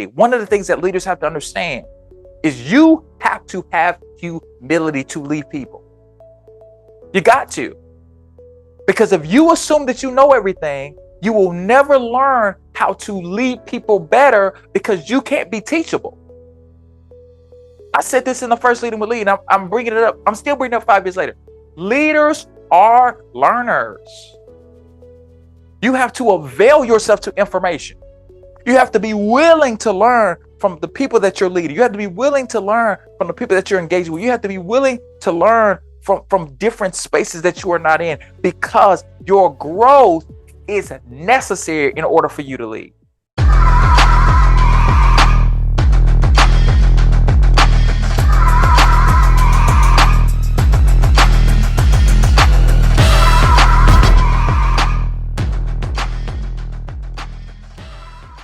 One of the things that leaders have to understand is you have to have humility to lead people. You got to. Because if you assume that you know everything, you will never learn how to lead people better because you can't be teachable. I said this in the first Leading with Lee, and I'm bringing it up. I'm still bringing it up 5 years later. Leaders are learners. You have to avail yourself to information. You have to be willing to learn from the people that you're leading. You have to be willing to learn from the people that you're engaged with. You have to be willing to learn from different spaces that you are not in, because your growth is necessary in order for you to lead.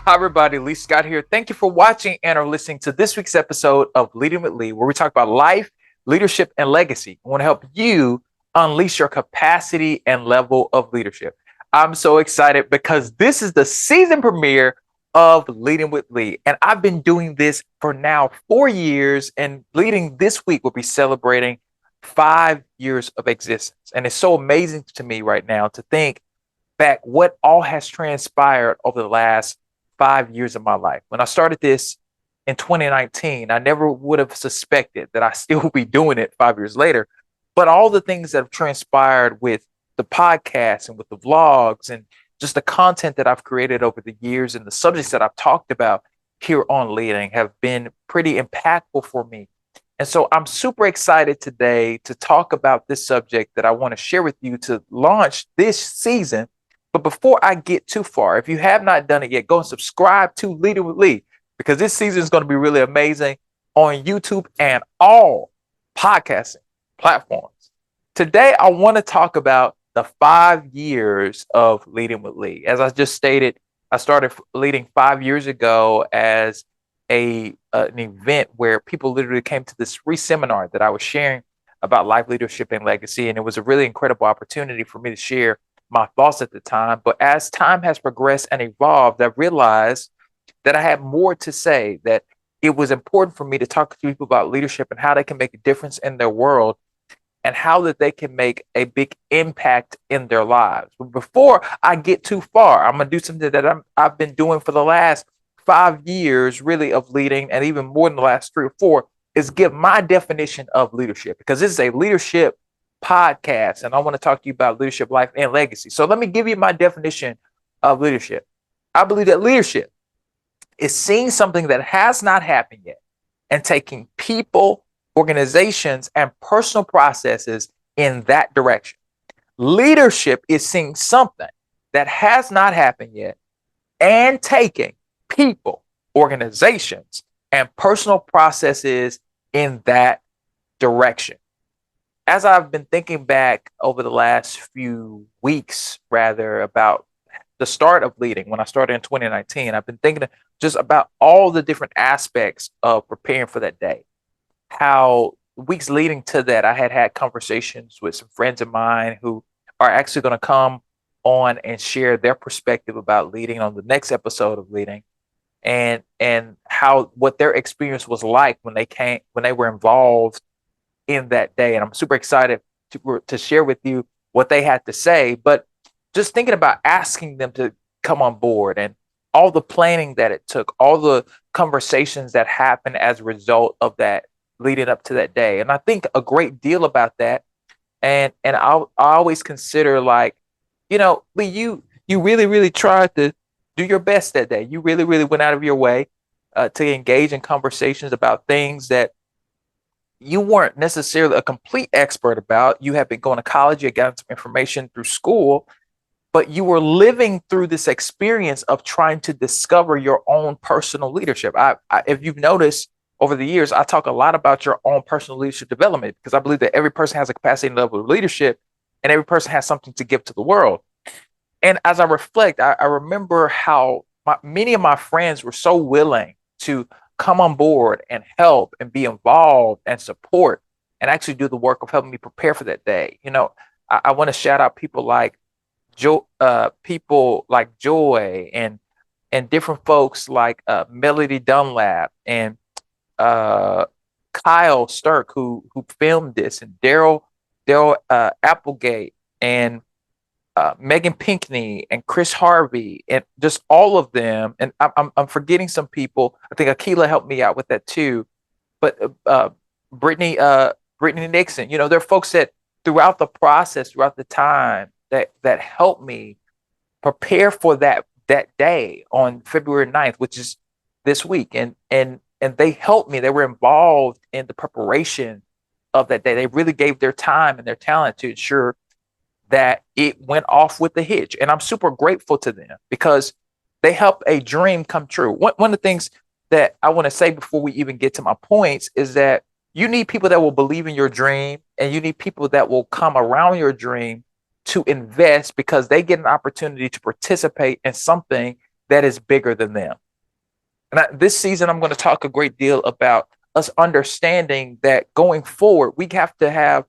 Hi, everybody. Lee Scott here. Thank you for watching and or listening to this week's episode of Leading with Lee, where we talk about life, leadership, and legacy. I want to help you unleash your capacity and level of leadership. I'm so excited because this is the season premiere of Leading with Lee. And I've been doing this for now 4 years, and leading this week will be celebrating 5 years of existence. And it's so amazing to me right now to think back what all has transpired over the last 5 years of my life. When I started this in 2019, I never would have suspected that I still would be doing it 5 years later. But all the things that have transpired with the podcast and with the vlogs and just the content that I've created over the years and the subjects that I've talked about here on Leading have been pretty impactful for me. And so I'm super excited today to talk about this subject that I want to share with you to launch this season. But before I get too far, if you have not done it yet, go and subscribe to Leading with Lee, because this season is going to be really amazing on YouTube and all podcasting platforms. Today, I want to talk about the 5 years of Leading with Lee. As I just stated, I started leading 5 years ago as an event where people literally came to this free seminar that I was sharing about life, leadership, and legacy. And it was a really incredible opportunity for me to share my thoughts at the time. But as time has progressed and evolved, I realized that I had more to say, that it was important for me to talk to people about leadership and how they can make a difference in their world and how that they can make a big impact in their lives. But before I get too far, I'm going to do something that I've been doing for the last 5 years, really, of leading, and even more than the last 3 or 4, is give my definition of leadership, because this is a leadership podcast, and I want to talk to you about leadership, life, and legacy. So let me give you my definition of leadership. I believe that leadership is seeing something that has not happened yet and taking people, organizations, and personal processes in that direction. Leadership is seeing something that has not happened yet and taking people, organizations, and personal processes in that direction. As I've been thinking back over the last few weeks, rather, about the start of leading, when I started in 2019, I've been thinking just about all the different aspects of preparing for that day. How weeks leading to that, I had conversations with some friends of mine who are actually going to come on and share their perspective about leading on the next episode of Leading, and how what their experience was like when they were involved in that day. And I'm super excited to share with you what they had to say. But just thinking about asking them to come on board and all the planning that it took, all the conversations that happened as a result of that leading up to that day. And I think a great deal about that. And I always consider, like, Lee, you really, really tried to do your best that day. You really, really went out of your way to engage in conversations about things that you weren't necessarily a complete expert about. You had been going to college, you had gotten some information through school, but you were living through this experience of trying to discover your own personal leadership. If you've noticed over the years, I talk a lot about your own personal leadership development, because I believe that every person has a capacity and level of leadership, and every person has something to give to the world. And as I reflect, I remember how many of my friends were so willing to come on board and help and be involved and support and actually do the work of helping me prepare for that day. I want to shout out people like Joy and and different folks like Melody Dunlap and uh, Kyle Sturck, who filmed this, and Daryl Applegate, and Megan Pinkney, and Chris Harvey, and just all of them. And I'm forgetting some people. I think Akila helped me out with that too. But Brittany Brittany Nixon, there are folks that throughout the process, throughout the time, that helped me prepare for that day on February 9th, which is this week. And they helped me. They were involved in the preparation of that day. They really gave their time and their talent to ensure that it went off with the hitch. And I'm super grateful to them because they helped a dream come true. One of the things that I want to say before we even get to my points is that you need people that will believe in your dream, and you need people that will come around your dream to invest because they get an opportunity to participate in something that is bigger than them. And this season, I'm going to talk a great deal about us understanding that going forward, we have to have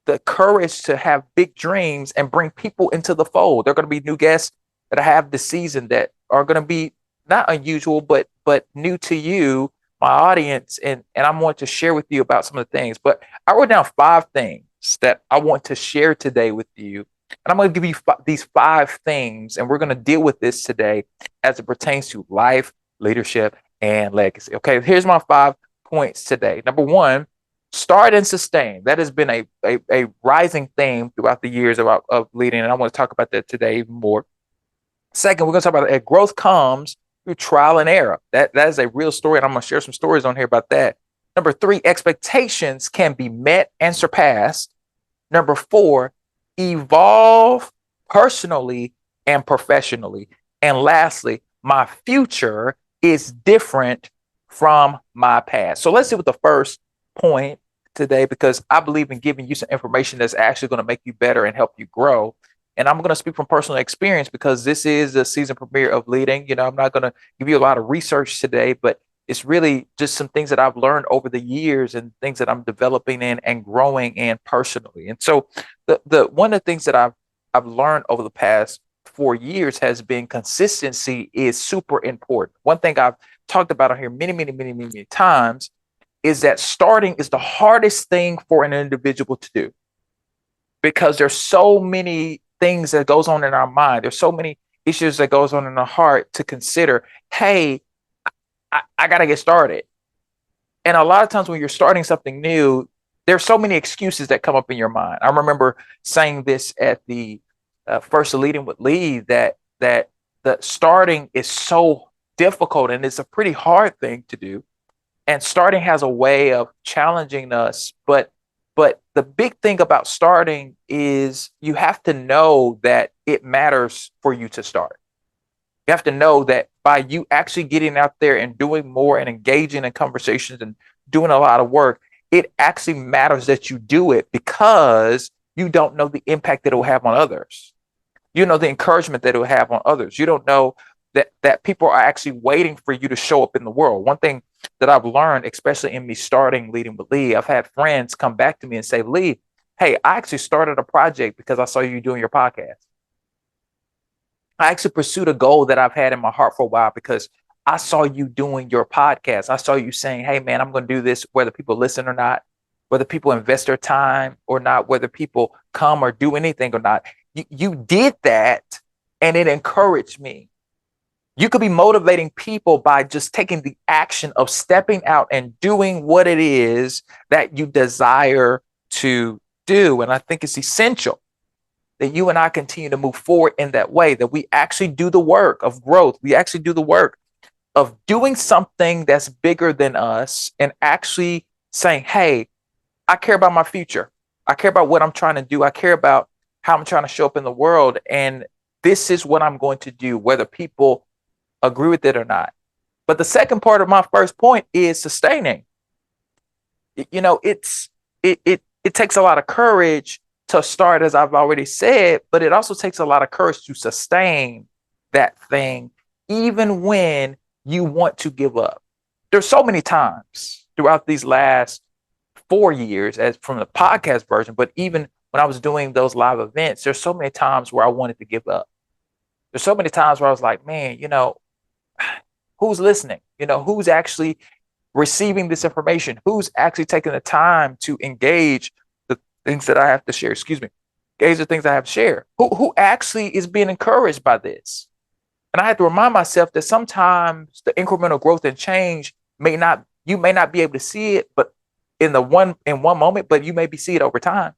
the courage to have big dreams and bring people into the fold. There are going to be new guests that I have this season that are going to be not unusual, but new to you, my audience, and I want to share with you about some of the things. But I wrote down 5 things that I want to share today with you, and I'm going to give you these 5 things, and we're going to deal with this today as it pertains to life, leadership, and legacy. Okay, here's my 5 points today. Number 1, start and sustain. That has been a rising theme throughout the years of leading, and I want to talk about that today even more. Second, we're going to talk about that growth comes through trial and error. That is a real story, and I'm going to share some stories on here about that. Number 3, expectations can be met and surpassed. Number 4, evolve personally and professionally. And lastly, my future is different from my past. So let's see what the first point today, because I believe in giving you some information that's actually going to make you better and help you grow. And I'm going to speak from personal experience because this is the season premiere of Leading. I'm not going to give you a lot of research today, but it's really just some things that I've learned over the years and things that I'm developing in and growing in personally. And so the one of the things that I've learned over the past 4 years has been consistency is super important. One thing I've talked about on here many times is that starting is the hardest thing for an individual to do because there's so many things that goes on in our mind. There's so many issues that goes on in our heart to consider. Hey, I got to get started. And a lot of times when you're starting something new, there's so many excuses that come up in your mind. I remember saying this at the first Leading with Lee that the starting is so difficult and it's a pretty hard thing to do. And starting has a way of challenging us, but the big thing about starting is you have to know that it matters for you to start. You have to know that by you actually getting out there and doing more and engaging in conversations and doing a lot of work, it actually matters that you do it because you don't know the impact that it will have on others. You know the encouragement that it will have on others. You don't know that people are actually waiting for you to show up in the world. One thing that I've learned, especially in me starting Leading with Lee, I've had friends come back to me and say, Lee, hey, I actually started a project because I saw you doing your podcast. I actually pursued a goal that I've had in my heart for a while because I saw you doing your podcast. I saw you saying, hey, man, I'm going to do this whether people listen or not, whether people invest their time or not, whether people come or do anything or not. You did that, and it encouraged me. You could be motivating people by just taking the action of stepping out and doing what it is that you desire to do. And I think it's essential that you and I continue to move forward in that way, that we actually do the work of growth. We actually do the work of doing something that's bigger than us and actually saying, hey, I care about my future. I care about what I'm trying to do. I care about how I'm trying to show up in the world. And this is what I'm going to do, whether people agree with it or not. But the second part of my first point is sustaining. It takes a lot of courage to start, as I've already said, but it also takes a lot of courage to sustain that thing, even when you want to give up. There's so many times throughout these last 4 years, as from the podcast version, but even when I was doing those live events, there's so many times where I wanted to give up. There's so many times where I was like, man, Who's listening? Who's actually receiving this information? Who's actually taking the time to engage the things that I have to share? Excuse me. Engage the things I have to share. Who actually is being encouraged by this? And I have to remind myself that sometimes the incremental growth and change you may not be able to see it, but in one moment, but you maybe see it over time.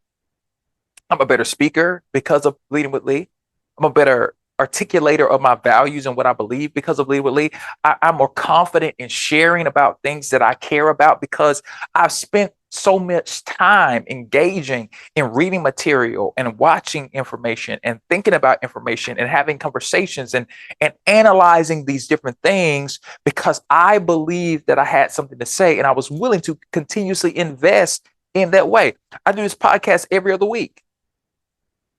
I'm a better speaker because of leading with Lee. I'm a better articulator of my values and what I believe because of leading with Lee. I'm more confident in sharing about things that I care about because I've spent so much time engaging in reading material and watching information and thinking about information and having conversations and analyzing these different things because I believe that I had something to say and I was willing to continuously invest in that way. I do this podcast every other week.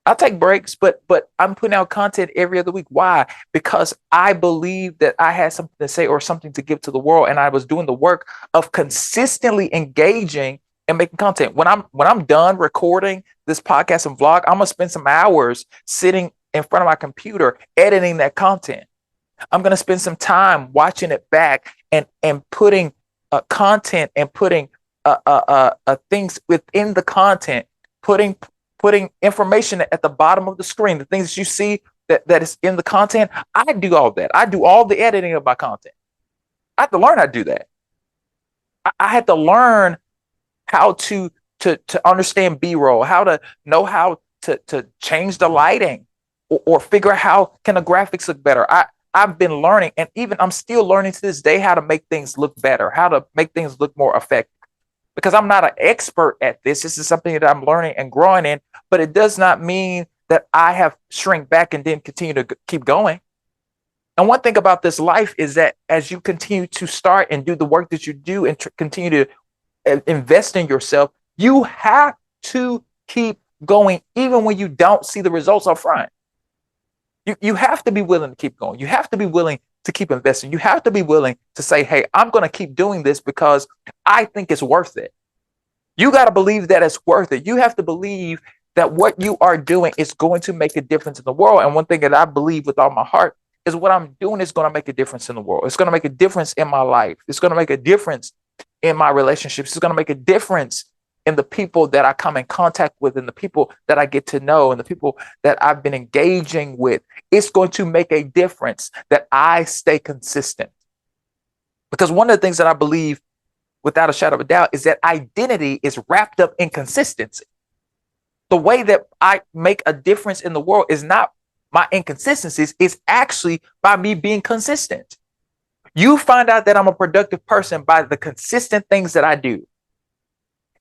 I'll take breaks, but I'm putting out content every other week. Why? Because I believe that I had something to say or something to give to the world, and I was doing the work of consistently engaging and making content. When I'm done recording this podcast and vlog, I'm gonna spend some hours sitting in front of my computer editing that content. I'm gonna spend some time watching it back and putting content and putting things within the content, putting information at the bottom of the screen, the things that you see that is in the content. I do all that. I do all the editing of my content. I had to learn how to do that. I had to learn how to understand B-roll, how to know how to change the lighting or figure out how can the graphics look better. I've been learning, and even I'm still learning to this day how to make things look better, how to make things look more effective. Because I'm not an expert at this. This is something that I'm learning and growing in, but it does not mean that I have shrink back and then continue to keep going. And one thing about this life is that as you continue to start and do the work that you do and continue to invest in yourself, you have to keep going even when you don't see the results up front. You have to be willing to keep going. You have to be willing to keep investing. You have to be willing to say, hey, I'm going to keep doing this because I think it's worth it. You got to believe that it's worth it. You have to believe that what you are doing is going to make a difference in the world. And one thing that I believe with all my heart is what I'm doing is going to make a difference in the world. It's going to make a difference in my life. It's going to make a difference in my relationships. It's going to make a difference in the people that I come in contact with and the people that I get to know and the people that I've been engaging with. It's going to make a difference that I stay consistent. Because one of the things that I believe without a shadow of a doubt is that identity is wrapped up in consistency. The way that I make a difference in the world is not my inconsistencies, it's actually by me being consistent. You find out that I'm a productive person by the consistent things that I do.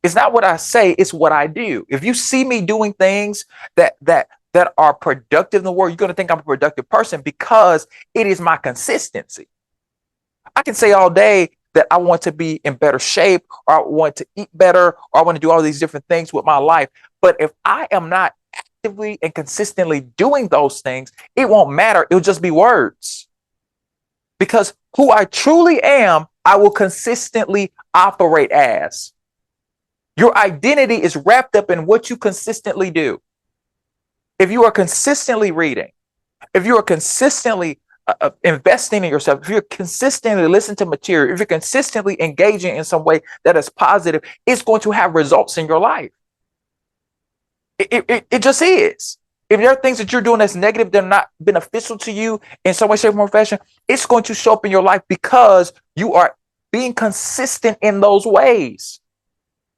It's not what I say, it's what I do. If you see me doing things that are productive in the world, you're going to think I'm a productive person because it is my consistency. I can say all day that I want to be in better shape, or I want to eat better, or I want to do all these different things with my life. But if I am not actively and consistently doing those things, it won't matter. It'll just be words. Because who I truly am, I will consistently operate as. Your identity is wrapped up in what you consistently do. If you are consistently reading, if you are consistently investing in yourself, if you're consistently listening to material, if you're consistently engaging in some way that is positive, it's going to have results in your life. It just is. If there are things that you're doing that's negative, they're not beneficial to you in some way, shape, or fashion, it's going to show up in your life because you are being consistent in those ways.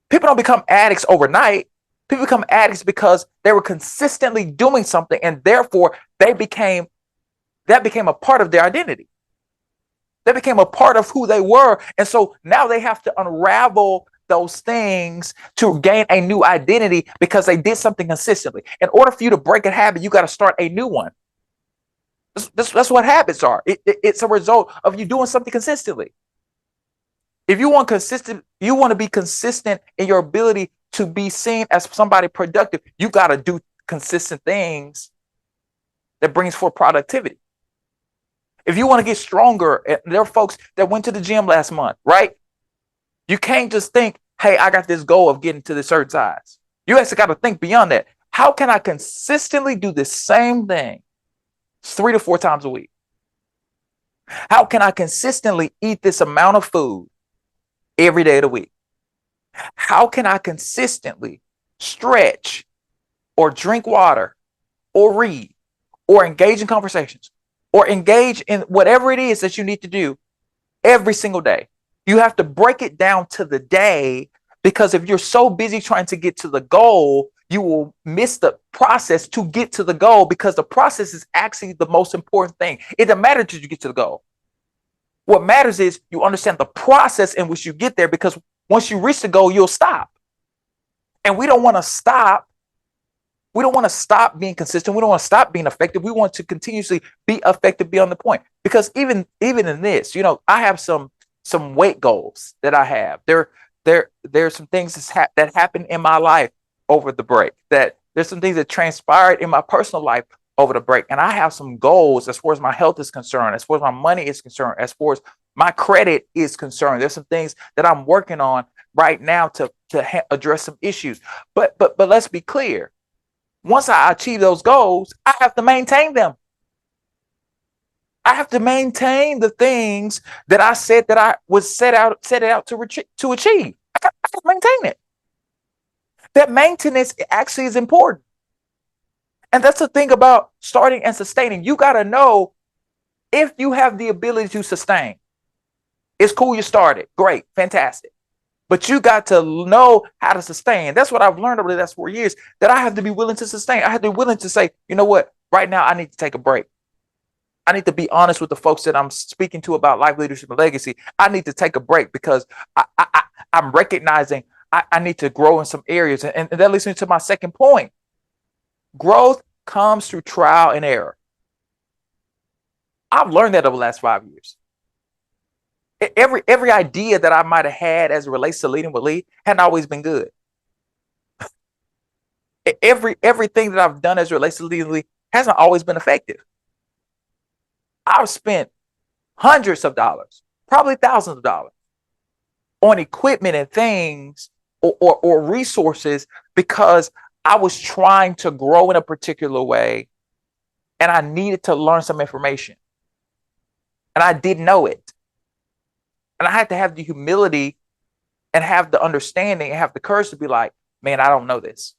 People don't become addicts overnight. People become addicts because they were consistently doing something, and therefore that became a part of their identity. They became a part of who they were. And so now they have to unravel those things to gain a new identity because they did something consistently. In order for you to break a habit, you got to start a new one. That's what habits are. It's a result of you doing something consistently. If you want to be consistent in your ability to be seen as somebody productive, you got to do consistent things that brings forth productivity. If you want to get stronger, there are folks that went to the gym last month, right? You can't just think, hey, I got this goal of getting to this certain size. You actually got to think beyond that. How can I consistently do the same thing 3 to 4 times a week? How can I consistently eat this amount of food every day of the week? How can I consistently stretch or drink water or read or engage in conversations or engage in whatever it is that you need to do every single day? You have to break it down to the day, because if you're so busy trying to get to the goal, you will miss the process to get to the goal, because the process is actually the most important thing. It doesn't matter till you get to the goal. What matters is you understand the process in which you get there, because once you reach the goal, you'll stop. And we don't want to stop. We don't want to stop being consistent. We don't want to stop being effective. We want to continuously be effective beyond the point. Because even in this, I have some weight goals that I have. There's some things that happened in my life over the break. That there's some things that transpired in my personal life over the break. And I have some goals as far as my health is concerned, as far as my money is concerned, as far as my credit is concerned. There's some things that I'm working on right now to address some issues. But let's be clear. Once I achieve those goals, I have to maintain them. I have to maintain the things that I said that I was set out to achieve. I have to maintain it. That maintenance actually is important. And that's the thing about starting and sustaining. You got to know if you have the ability to sustain. It's cool you started. Great. Fantastic. But you got to know how to sustain. That's what I've learned over the last 4 years, that I have to be willing to sustain. I have to be willing to say, you know what? Right now, I need to take a break. I need to be honest with the folks that I'm speaking to about life, leadership, and legacy. I need to take a break because I'm recognizing I need to grow in some areas. And that leads me to my second point. Growth comes through trial and error. I've learned that over the last 5 years. Every idea that I might have had as it relates to leading with Lee hadn't always been good. Everything that I've done as it relates to leading with Lee hasn't always been effective. I've spent hundreds of dollars, probably thousands of dollars, on equipment and things or resources because I was trying to grow in a particular way and I needed to learn some information. And I didn't know it. And I had to have the humility and have the understanding and have the courage to be like, man, I don't know this.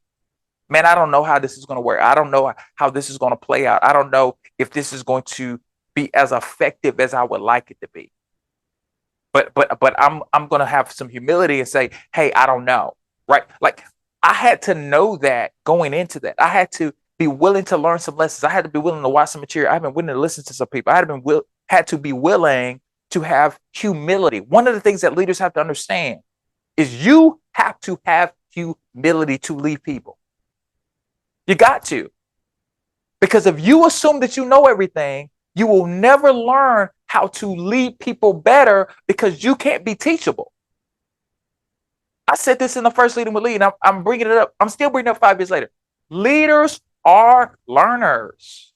Man, I don't know how this is going to work. I don't know how this is going to play out. I don't know if this is going to be as effective as I would like it to be. But I'm going to have some humility and say, hey, I don't know. Right? Like I had to know that going into that. I had to be willing to learn some lessons. I had to be willing to watch some material. I had been willing to listen to some people. I had to be willing to have humility. One of the things that leaders have to understand is you have to have humility to lead people. You got to. Because if you assume that you know everything, you will never learn how to lead people better because you can't be teachable. I said this in the first Leading with Lee, and I'm bringing it up. I'm still bringing it up 5 years later. Leaders are learners.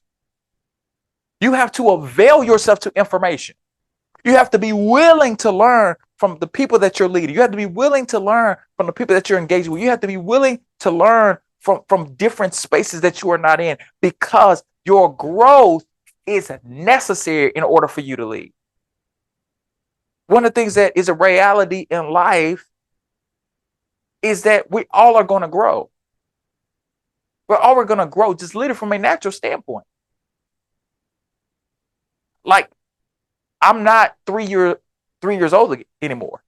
You have to avail yourself to information. You have to be willing to learn from the people that you're leading. You have to be willing to learn from the people that you're engaged with. You have to be willing to learn from different spaces that you are not in, because your growth is necessary in order for you to lead. One of the things that is a reality in life is that we all are going to grow. We're all going to grow, just literally from a natural standpoint. Like, I'm not 3 years old anymore.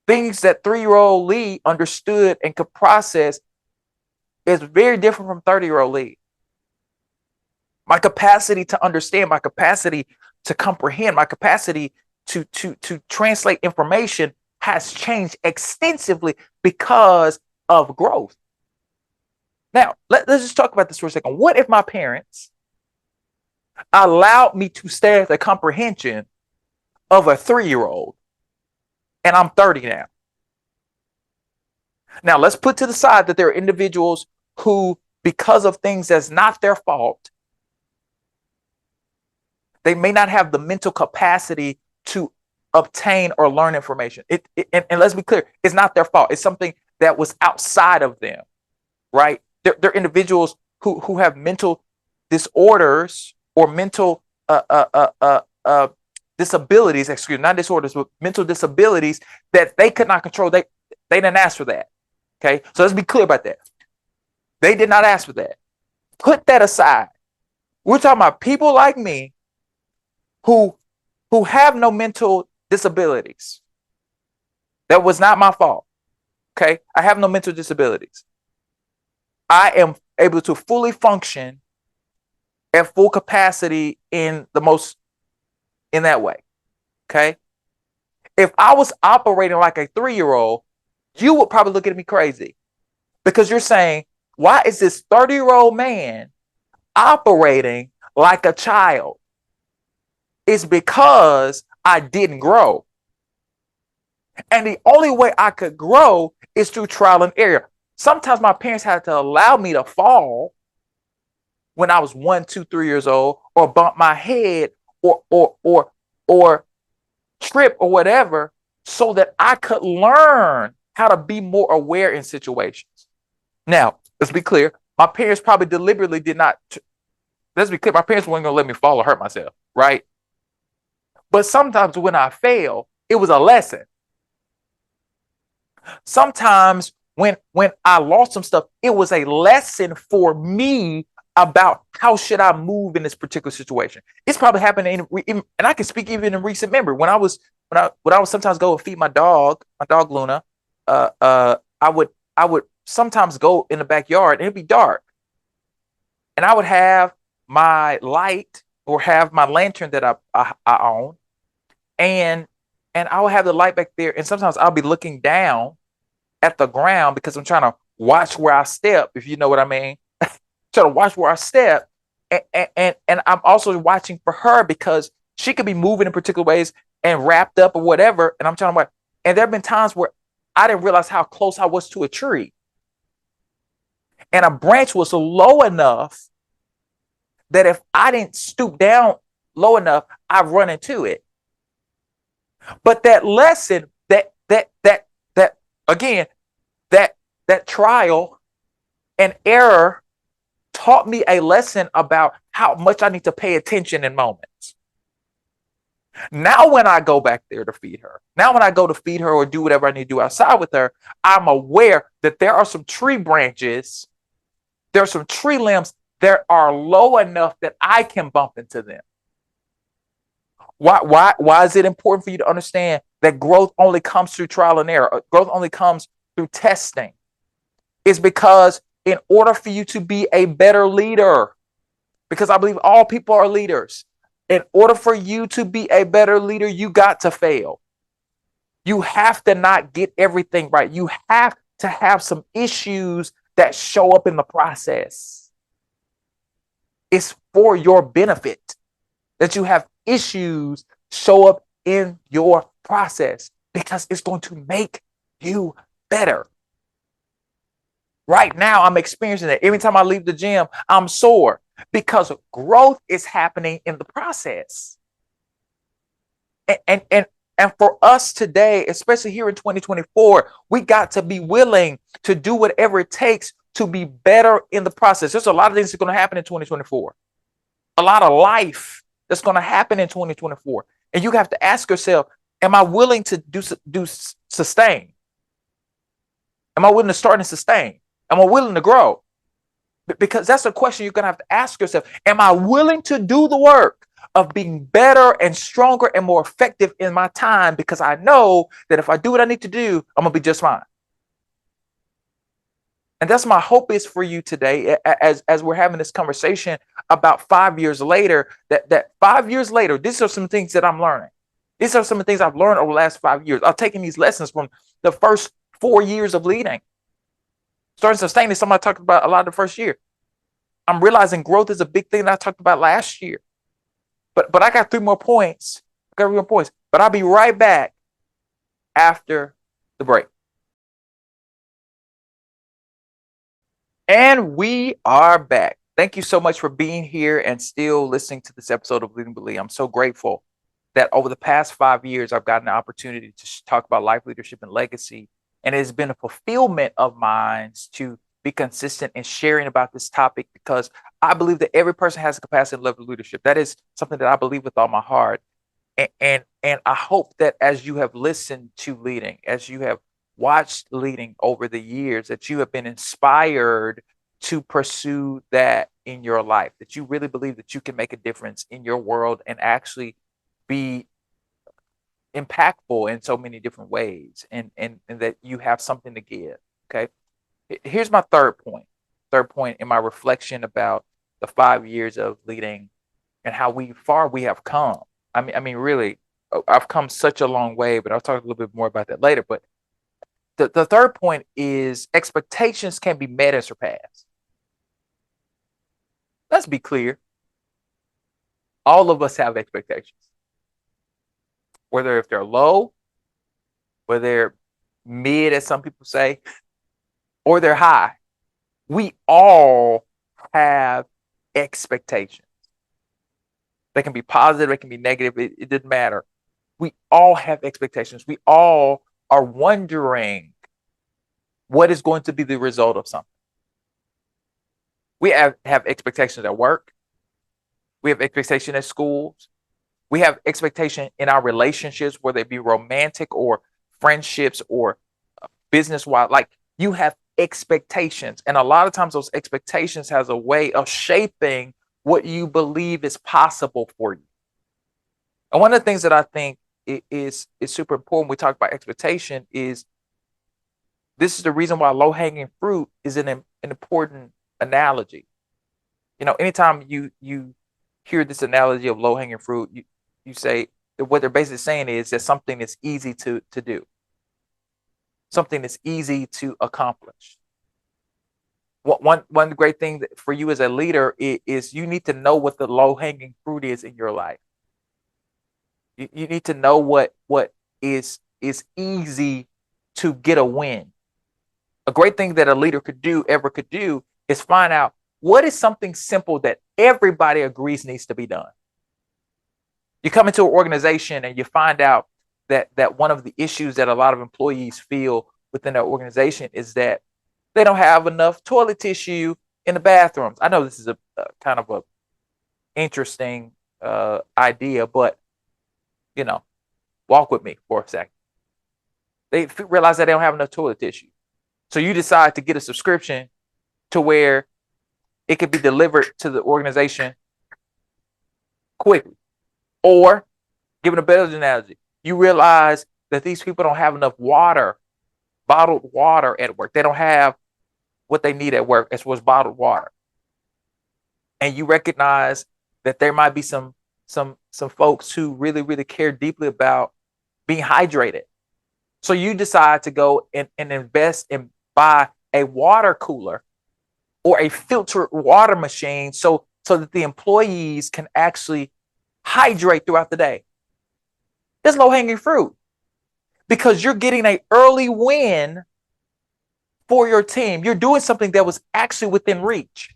Things that 3-year-old Lee understood and could process is very different from 30-year-old Lee. My capacity to understand, my capacity to comprehend, my capacity to translate information has changed extensively because of growth. Now, let's just talk about this for a second. What if my parents allowed me to stay at the comprehension of a 3-year-old and I'm 30 now? Now, let's put to the side that there are individuals who, because of things that's not their fault, they may not have the mental capacity to obtain or learn information. And let's be clear, it's not their fault. It's something that was outside of them, right? They're individuals who have mental disorders or mental disabilities, excuse me, not disorders, but mental disabilities that they could not control. They didn't ask for that. Okay, so let's be clear about that. They did not ask for that. Put that aside. We're talking about people like me who have no mental disabilities. That was not my fault. Okay, I have no mental disabilities. I am able to fully function at full capacity in that way. Okay. If I was operating like a 3-year-old, you would probably look at me crazy because you're saying, why is this 30-year-old man operating like a child? It's because I didn't grow. And the only way I could grow is through trial and error. Sometimes my parents had to allow me to fall when I was 1, 2, 3 years old, or bump my head, or trip or whatever, so that I could learn how to be more aware in situations. Now, let's be clear. My parents probably deliberately did not. Let's be clear. My parents weren't going to let me fall or hurt myself, right? But sometimes when I fail, it was a lesson. Sometimes when I lost some stuff, it was a lesson for me about how should I move in this particular situation. It's probably happened and I can speak even in recent memory. When I was sometimes go and feed my dog Luna, I would sometimes go in the backyard and it'd be dark, and I would have my light or have my lantern that I own, and I would have the light back there, and sometimes I'll be looking down at the ground because I'm trying to watch where I step, if you know what I mean. Trying to watch where I step, and I'm also watching for her because she could be moving in particular ways and wrapped up or whatever, and I'm trying to watch. And there have been times where I didn't realize how close I was to a tree, and a branch was low enough that if I didn't stoop down low enough, I'd run into it. But that lesson, that again, that trial and error taught me a lesson about how much I need to pay attention in moments. Now, when I go back there to feed her, now when I go to feed her or do whatever I need to do outside with her, I'm aware that there are some tree branches, there are some tree limbs that are low enough that I can bump into them. Why is it important for you to understand that growth only comes through trial and error? Growth only comes through testing. It's because in order for you to be a better leader, because I believe all people are leaders, in order for you to be a better leader, you got to fail. You have to not get everything right. You have to have some issues that show up in the process. It's for your benefit that you have issues show up in your process, because it's going to make you better. Right now, I'm experiencing it. Every time I leave the gym, I'm sore because growth is happening in the process. And for us today, especially here in 2024, we got to be willing to do whatever it takes to be better in the process. There's a lot of things that are going to happen in 2024. A lot of life that's going to happen in 2024. And you have to ask yourself, am I willing to do sustain? Am I willing to start and sustain? Am I willing to grow? Because that's a question you're going to have to ask yourself. Am I willing to do the work of being better and stronger and more effective in my time? Because I know that if I do what I need to do, I'm going to be just fine. And that's my hope is for you today, as we're having this conversation about 5 years later, that 5 years later, these are some things that I'm learning. These are some of the things I've learned over the last 5 years. I've taken these lessons from the first 4 years of leading. Starting sustaining is something I talked about a lot the first year. I'm realizing growth is a big thing that I talked about last year. But I got 3 more points. But I'll be right back after the break. And we are back. Thank you so much for being here and still listening to this episode of Leading Believe. I'm so grateful that over the past 5 years, I've gotten the opportunity to talk about life, leadership, and legacy. And it has been a fulfillment of mine to be consistent in sharing about this topic, because I believe that every person has the capacity and level of leadership. That is something that I believe with all my heart. And I hope that as you have listened to leading, as you have watched leading over the years, that you have been inspired to pursue that in your life, that you really believe that you can make a difference in your world and actually be impactful in so many different ways, and that you have something to give. Okay. Here's my third point. Third point in my reflection about the 5 years of leading and how far we have come. I mean, really, I've come such a long way, but I'll talk a little bit more about that later. But the third point is expectations can be met and surpassed. Let's be clear. All of us have expectations, whether if they're low, whether they're mid, as some people say, or they're high. We all have expectations. They can be positive, they can be negative. It doesn't matter. We all have expectations. We all are wondering what is going to be the result of something. We have expectations at work. We have expectations at schools. We have expectation in our relationships, whether it be romantic or friendships or business wise. Like, you have expectations, and a lot of times those expectations has a way of shaping what you believe is possible for you. And one of the things that I think is super important when we talk about expectation is this is the reason why low hanging fruit is an important analogy. Anytime you hear this analogy of low hanging fruit, you say that what they're basically saying is that something is easy to do, something that's easy to accomplish. One great thing for you as a leader is you need to know what the low hanging fruit is in your life. You need to know what is easy to get a win. A great thing that a leader could do is find out what is something simple that everybody agrees needs to be done. You come into an organization and you find out that one of the issues that a lot of employees feel within their organization is that they don't have enough toilet tissue in the bathrooms. I know this is a kind of a interesting idea, but walk with me for a second. They realize that they don't have enough toilet tissue. So you decide to get a subscription to where it could be delivered to the organization quickly. Or, given a better analogy, you realize that these people don't have enough water, bottled water at work. They don't have what they need at work as far as bottled water. And you recognize that there might be some folks who really, really care deeply about being hydrated. So you decide to go and invest and buy a water cooler or a filtered water machine so that the employees can actually hydrate throughout the day. That's low hanging fruit because you're getting an early win for your team. You're doing something that was actually within reach.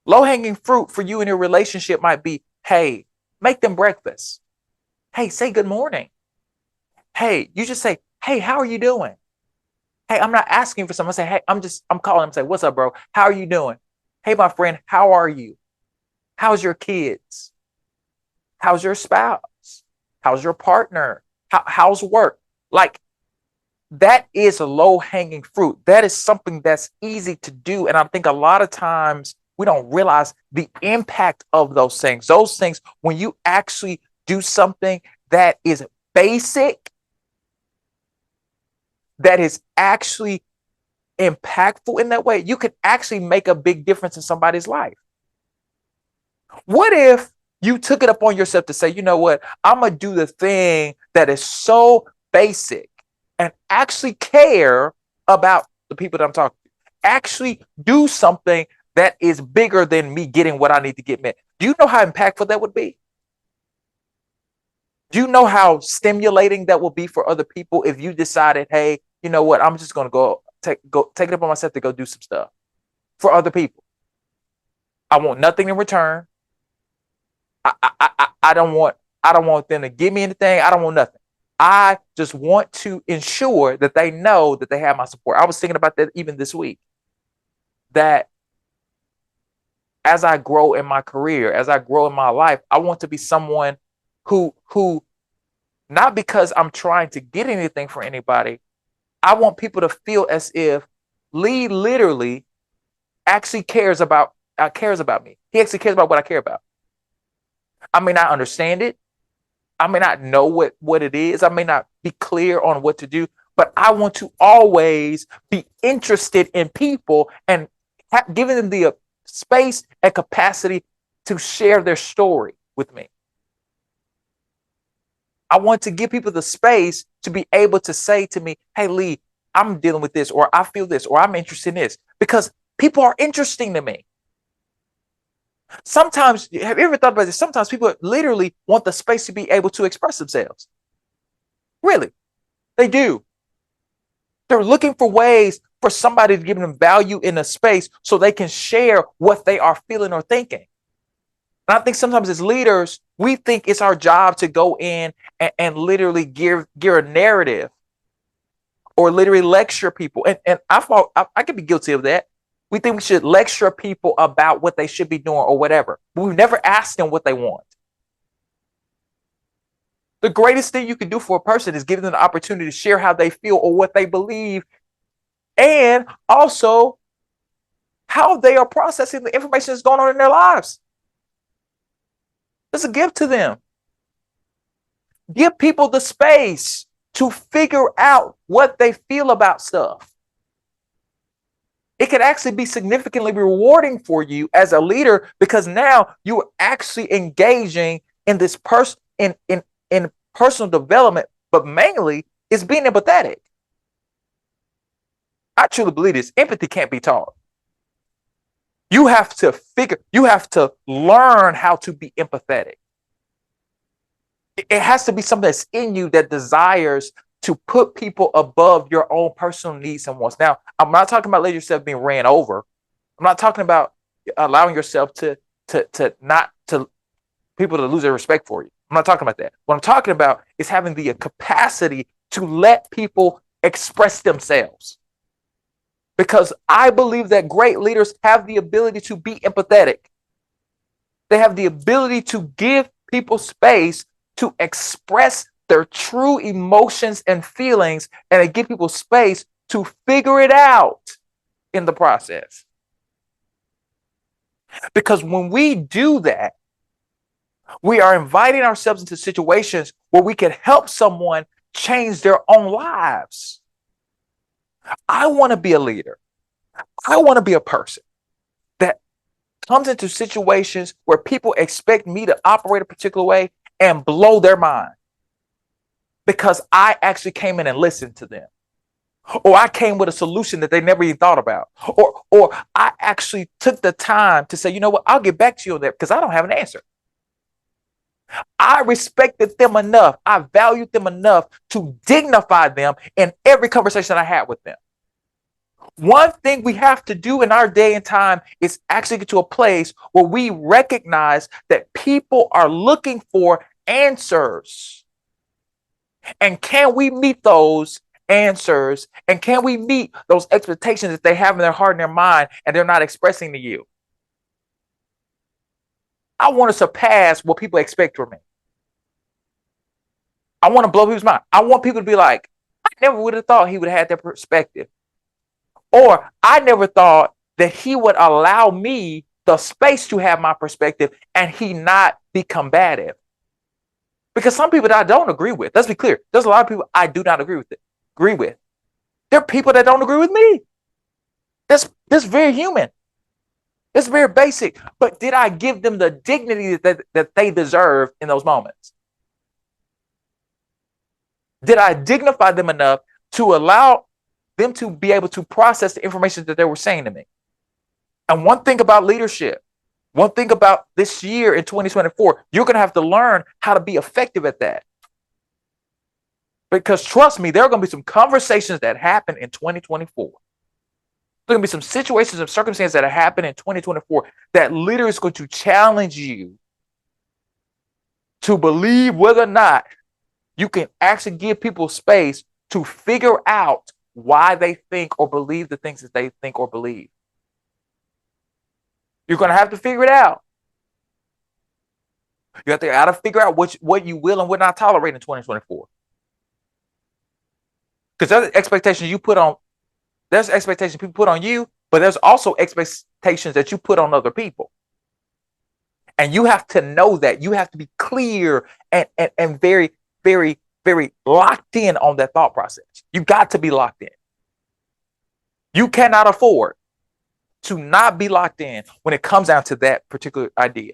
Low hanging fruit for you in your relationship might be, hey, make them breakfast. Hey, say good morning. Hey, you just say, hey, how are you doing? Hey, I'm not asking for something. I say, hey, I'm calling them and say, what's up, bro? How are you doing? Hey, my friend, how are you? How's your kids? How's your spouse? How's your partner? How's work? Like, that is a low hanging fruit. That is something that's easy to do. And I think a lot of times we don't realize the impact of those things. Those things, when you actually do something that is basic, that is actually impactful in that way, you can actually make a big difference in somebody's life. What if you took it upon yourself to say, you know what, I'm going to do the thing that is so basic and actually care about the people that I'm talking to, actually do something that is bigger than me getting what I need to get met. Do you know how impactful that would be? Do you know how stimulating that will be for other people if you decided, hey, you know what, I'm just going to go take it upon myself to go do some stuff for other people. I want nothing in return. I don't want them to give me anything. I don't want nothing. I just want to ensure that they know that they have my support. I was thinking about that even this week, that as I grow in my career, as I grow in my life, I want to be someone who not because I'm trying to get anything from anybody. I want people to feel as if Lee literally actually cares about me. He actually cares about what I care about. I may not understand it. I may not know what it is. I may not be clear on what to do, but I want to always be interested in people and giving them the space and capacity to share their story with me. I want to give people the space to be able to say to me, hey, Lee, I'm dealing with this, or I feel this, or I'm interested in this, because people are interesting to me. Sometimes, have you ever thought about this? Sometimes people literally want the space to be able to express themselves. Really, they do. They're looking for ways for somebody to give them value in a space so they can share what they are feeling or thinking. And I think sometimes as leaders, we think it's our job to go in and literally give a narrative or literally lecture people. And I could be guilty of that. We think we should lecture people about what they should be doing or whatever, but we've never asked them what they want. The greatest thing you can do for a person is give them the opportunity to share how they feel or what they believe, and also how they are processing the information that's going on in their lives. It's a gift to them. Give people the space to figure out what they feel about stuff. It can actually be significantly rewarding for you as a leader because now you are actually engaging in this in personal development, but mainly it's being empathetic. I truly believe this. Empathy can't be taught. You have to learn how to be empathetic. It has to be something that's in you that desires to put people above your own personal needs and wants. Now, I'm not talking about letting yourself being ran over. I'm not talking about allowing yourself to people to lose their respect for you. I'm not talking about that. What I'm talking about is having the capacity to let people express themselves. Because I believe that great leaders have the ability to be empathetic. They have the ability to give people space to express their true emotions and feelings, and they give people space to figure it out in the process. Because when we do that, we are inviting ourselves into situations where we can help someone change their own lives. I want to be a leader. I want to be a person that comes into situations where people expect me to operate a particular way and blow their mind because I actually came in and listened to them. Or I came with a solution that they never even thought about. Or I actually took the time to say, you know what, I'll get back to you on that because I don't have an answer. I respected them enough. I valued them enough to dignify them in every conversation I had with them. One thing we have to do in our day and time is actually get to a place where we recognize that people are looking for answers. And can we meet those answers? And can we meet those expectations that they have in their heart and their mind and they're not expressing to you? I want to surpass what people expect from me. I want to blow people's mind. I want people to be like, I never would have thought he would have had that perspective. Or I never thought that he would allow me the space to have my perspective and he not be combative. Because some people that I don't agree with, let's be clear, there's a lot of people I do not agree with. There are people that don't agree with me. That's very human. It's very basic. But did I give them the dignity that they deserve in those moments? Did I dignify them enough to allow them to be able to process the information that they were saying to me? And one thing about leadership, one thing about this year in 2024, you're going to have to learn how to be effective at that. Because trust me, there are going to be some conversations that happen in 2024. There are going to be some situations and circumstances that happen in 2024 that literally is going to challenge you to believe whether or not you can actually give people space to figure out why they think or believe the things that they think or believe. You're going to have to figure it out. You have to gotta figure out what you will and will not tolerate in 2024. Because there's expectations people put on you, but there's also expectations that you put on other people. And you have to know that. You have to be clear and very, very, very locked in on that thought process. You got to be locked in. You cannot afford to not be locked in when it comes down to that particular idea.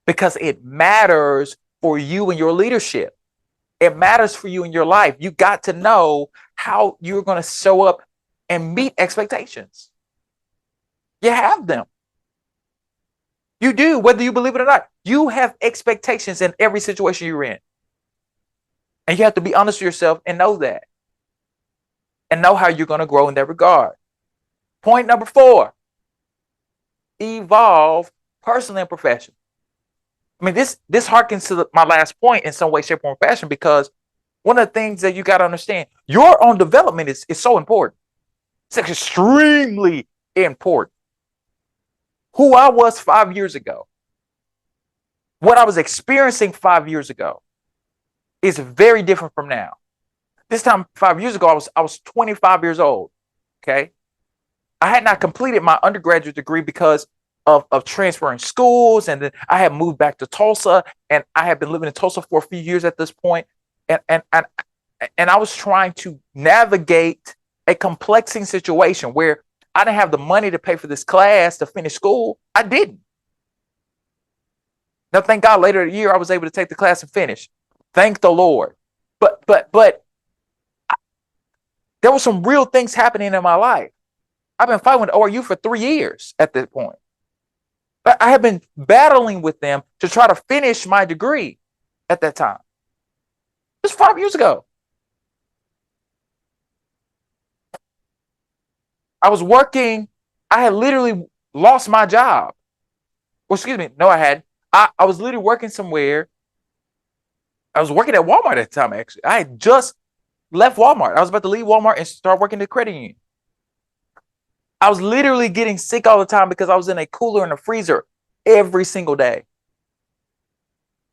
Because it matters for you and your leadership. It matters for you in your life. You got to know how you're going to show up and meet expectations. You have them. You do, whether you believe it or not. You have expectations in every situation you're in. And you have to be honest with yourself and know that. And know how you're going to grow in that regard. Point number 4, evolve personally and professionally. I mean, this harkens to my last point in some way, shape, or fashion, because one of the things that you got to understand, your own development is so important. It's extremely important. Who I was 5 years ago, what I was experiencing 5 years ago, is very different from now. This time 5 years ago, I was 25 years old. Okay, I had not completed my undergraduate degree because of transferring schools, and then I had moved back to Tulsa, and I had been living in Tulsa for a few years at this point, and I was trying to navigate a complexing situation where I didn't have the money to pay for this class to finish school. I didn't. Now, thank God, later in the year I was able to take the class and finish. Thank the Lord. But there were some real things happening in my life. I've been fighting with ORU for 3 years at this point. I have been battling with them to try to finish my degree at that time. This was 5 years ago. I was working. I had literally lost my job. Well, excuse me. No, I hadn't. I was literally working somewhere. I was working at Walmart at the time, actually. I had just left Walmart. I was about to leave Walmart and start working at the credit union. I was literally getting sick all the time because I was in a cooler and a freezer every single day.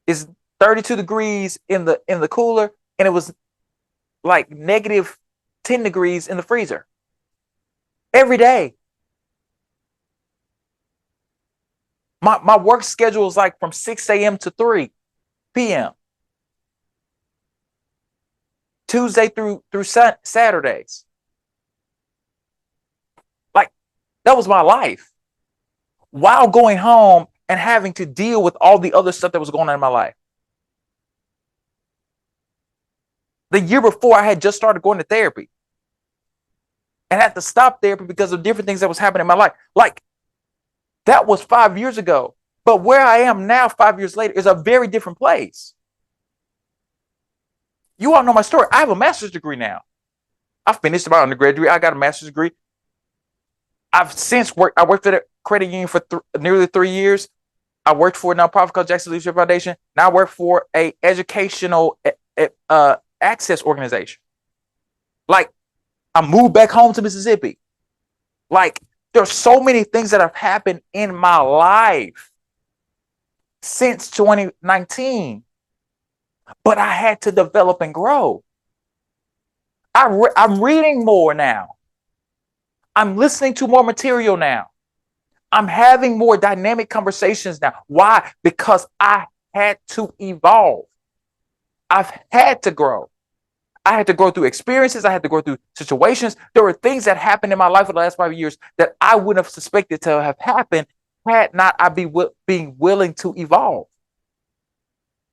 It's 32 degrees in the cooler, and it was like negative 10 degrees in the freezer every day. My work schedule is like from 6 a.m. to 3 p.m. Tuesday through Saturdays. Like, that was my life, while going home and having to deal with all the other stuff that was going on in my life. The year before, I had just started going to therapy and had to stop therapy because of different things that was happening in my life. Like, that was 5 years ago. But where I am now, 5 years later, is a very different place. You all know my story. I have a master's degree now. I finished my undergraduate. I got a master's degree. I've since worked. I worked at a credit union for nearly 3 years. I worked for a nonprofit called Jackson Leadership Foundation. Now I work for a educational access organization. Like, I moved back home to Mississippi. Like, there's so many things that have happened in my life since 2019, but I had to develop and grow. I'm reading more now. I'm listening to more material now. I'm having more dynamic conversations now. Why? Because I had to evolve. I've had to grow. I had to go through experiences. I had to go through situations. There were things that happened in my life for the last 5 years that I wouldn't have suspected to have happened had not I being willing to evolve.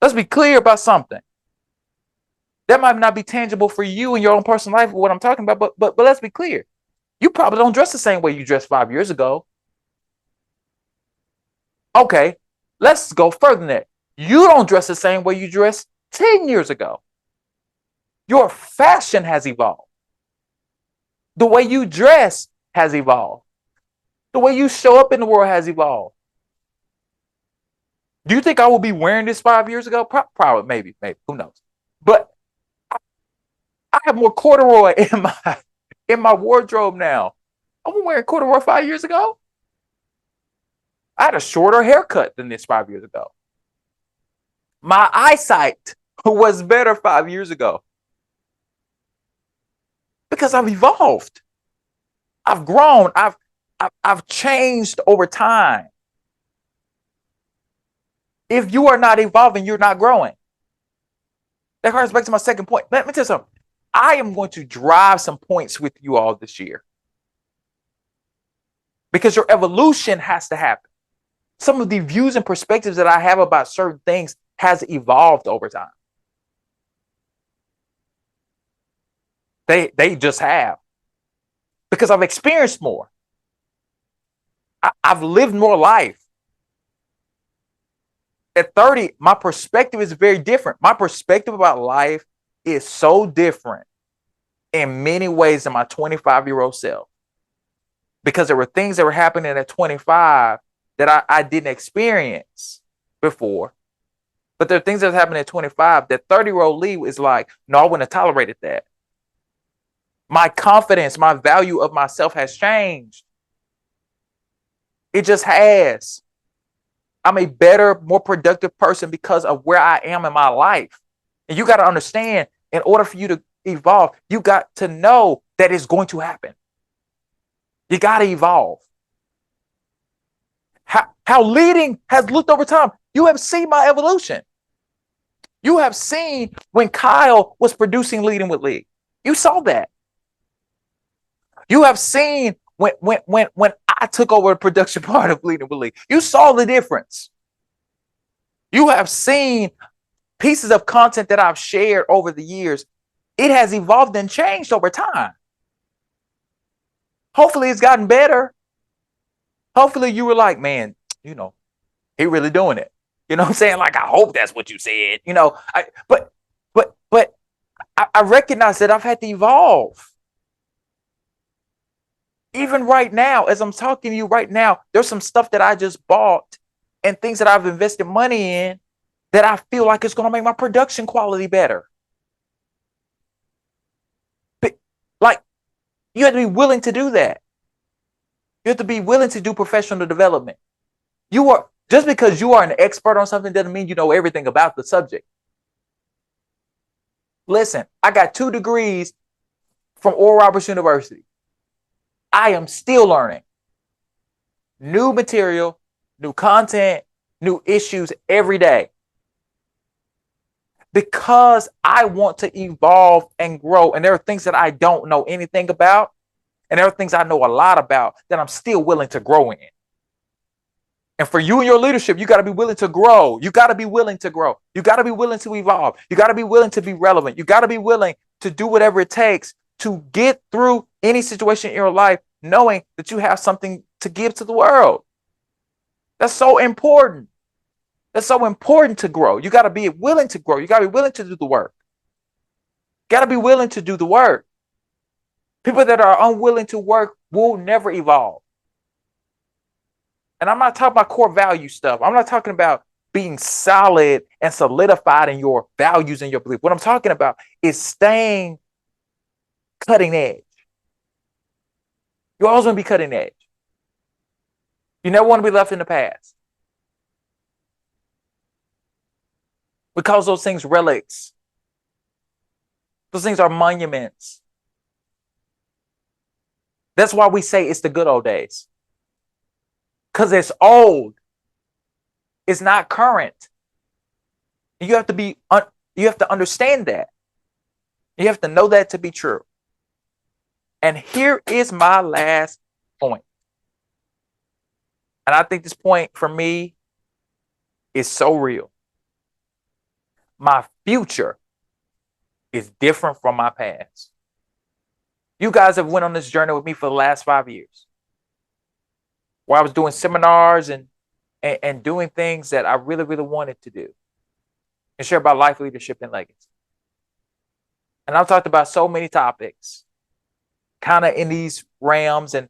Let's be clear about something. That might not be tangible for you in your own personal life, what I'm talking about, but let's be clear. You probably don't dress the same way you dressed 5 years ago. Okay, let's go further than that. You don't dress the same way you dressed 10 years ago. Your fashion has evolved. The way you dress has evolved. The way you show up in the world has evolved. Do you think I would be wearing this 5 years ago? Probably, maybe, who knows? But I have more corduroy in my wardrobe now. I was wearing corduroy 5 years ago. I had a shorter haircut than this 5 years ago. My eyesight was better 5 years ago because I've evolved. I've grown. I've changed over time. If you are not evolving, you're not growing. That harks back to my second point. Let me tell you something. I am going to drive some points with you all this year because your evolution has to happen. Some of the views and perspectives that I have about certain things has evolved over time. They just have, because I've experienced more. I've lived more life. At 30, my perspective is very different. My perspective about life is so different in many ways than my 25-year-old self, because there were things that were happening at 25 that I didn't experience before. But there are things that happened at 25 that 30-year-old Lee is like, no, I wouldn't have tolerated that. My confidence, my value of myself has changed. It just has. I'm a better, more productive person because of where I am in my life. And you got to understand, in order for you to evolve, you got to know that it's going to happen. You got to evolve. How leading has looked over time. You have seen my evolution. You have seen when Kyle was producing Leading with Lee. You saw that. You have seen when I took over the production part of Leading with Lee. You saw the difference. You have seen pieces of content that I've shared over the years. It has evolved and changed over time. Hopefully it's gotten better. Hopefully you were like, man, he really doing it. You know what I'm saying? Like, I hope that's what you said. But I recognize that I've had to evolve. Even right now, as I'm talking to you right now, there's some stuff that I just bought and things that I've invested money in that I feel like it's going to make my production quality better. But, like, you have to be willing to do that. You have to be willing to do professional development. Just because you are an expert on something doesn't mean you know everything about the subject. Listen, I got 2 degrees from Oral Roberts University. I am still learning new material, new content, new issues every day, because I want to evolve and grow. And there are things that I don't know anything about, and there are things I know a lot about that I'm still willing to grow in. And for you and your leadership, you got to be willing to grow. You got to be willing to grow. You got to be willing to evolve. You got to be willing to be relevant. You got to be willing to do whatever it takes to get through any situation in your life, knowing that you have something to give to the world. That's so important. That's so important to grow. You got to be willing to grow. You got to be willing to do the work. You got to be willing to do the work. People that are unwilling to work will never evolve. And I'm not talking about core value stuff. I'm not talking about being solid and solidified in your values and your belief. What I'm talking about is staying cutting edge. You always want to be cutting edge. You never want to be left in the past. We call those things relics. Those things are monuments. That's why we say it's the good old days. Because it's old. It's not current. You have to understand that. You have to know that to be true. And here is my last point. And I think this point for me is so real. My future is different from my past. You guys have went on this journey with me for the last 5 years, where I was doing seminars and doing things that I really, really wanted to do and share about life, leadership, and legacy. And I've talked about so many topics kind of in these realms, and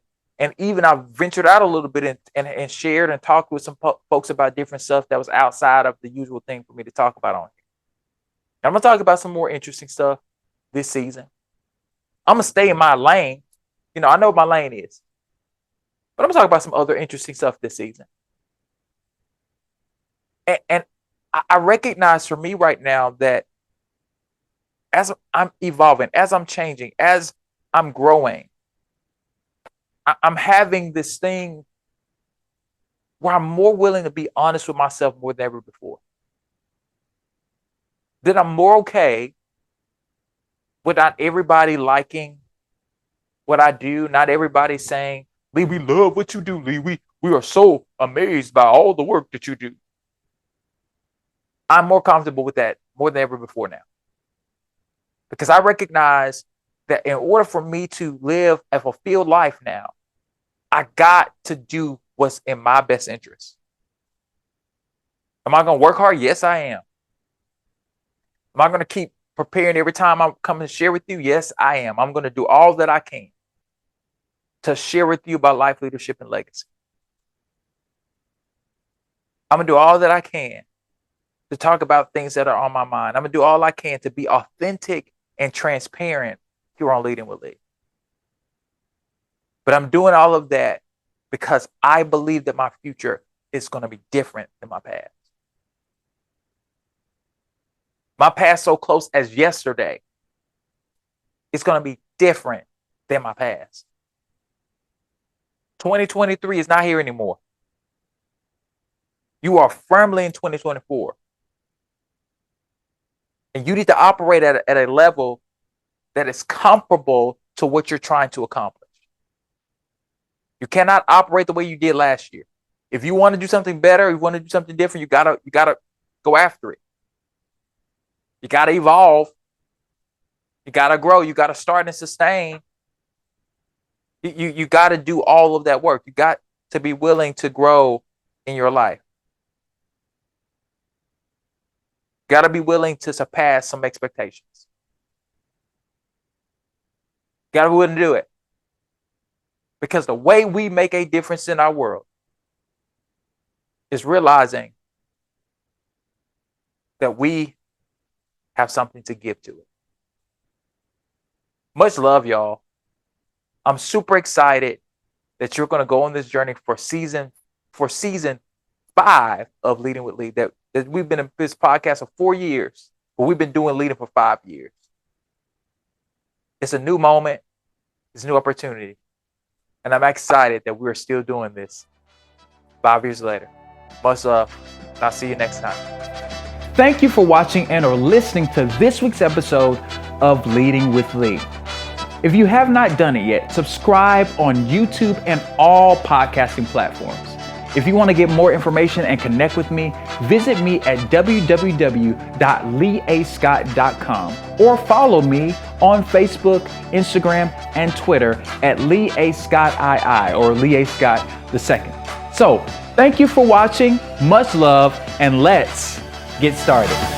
even I've ventured out a little bit and shared and talked with some folks about different stuff that was outside of the usual thing for me to talk about on here. I'm going to talk about some more interesting stuff this season. I'm going to stay in my lane. I know what my lane is. But I'm going to talk about some other interesting stuff this season. And I recognize for me right now that as I'm evolving, as I'm changing, as I'm growing, I'm having this thing where I'm more willing to be honest with myself more than ever before. That I'm more okay with not everybody liking what I do, not everybody saying, Lee, we love what you do, Lee. We are so amazed by all the work that you do. I'm more comfortable with that more than ever before now. Because I recognize that in order for me to live a fulfilled life now, I got to do what's in my best interest. Am I going to work hard? Yes, I am. Am I going to keep preparing every time I come and share with you? Yes, I am. I'm going to do all that I can to share with you about life, leadership, and legacy. I'm going to do all that I can to talk about things that are on my mind. I'm going to do all I can to be authentic and transparent here on Leading with Lee. But I'm doing all of that because I believe that my future is going to be different than my past. My past so close as yesterday, it's going to be different than my past. 2023 is not here anymore. You are firmly in 2024. And you need to operate at a level that is comparable to what you're trying to accomplish. You cannot operate the way you did last year. If you want to do something better, you want to do something different, you gotta go after it. You gotta evolve. You gotta grow. You gotta start and sustain. You gotta do all of that work. You got to be willing to grow in your life. Got to be willing to surpass some expectations. Got to be willing to do it. Because the way we make a difference in our world is realizing that we have something to give to it. Much love, y'all. I'm super excited that you're going to go on this journey for season 5 of Leading with Lee. That we've been in this podcast for 4 years, but we've been doing Leading for 5 years. It's a new moment. It's a new opportunity. And I'm excited that we're still doing this 5 years later. Much love. I'll see you next time. Thank you for watching and or listening to this week's episode of Leading with Lee. If you have not done it yet, subscribe on YouTube and all podcasting platforms. If you want to get more information and connect with me, visit me at www.leeascott.com or follow me on Facebook, Instagram, and Twitter at Lee A. Scott II or Lee A. Scott II. So, thank you for watching. Much love, and let's get started.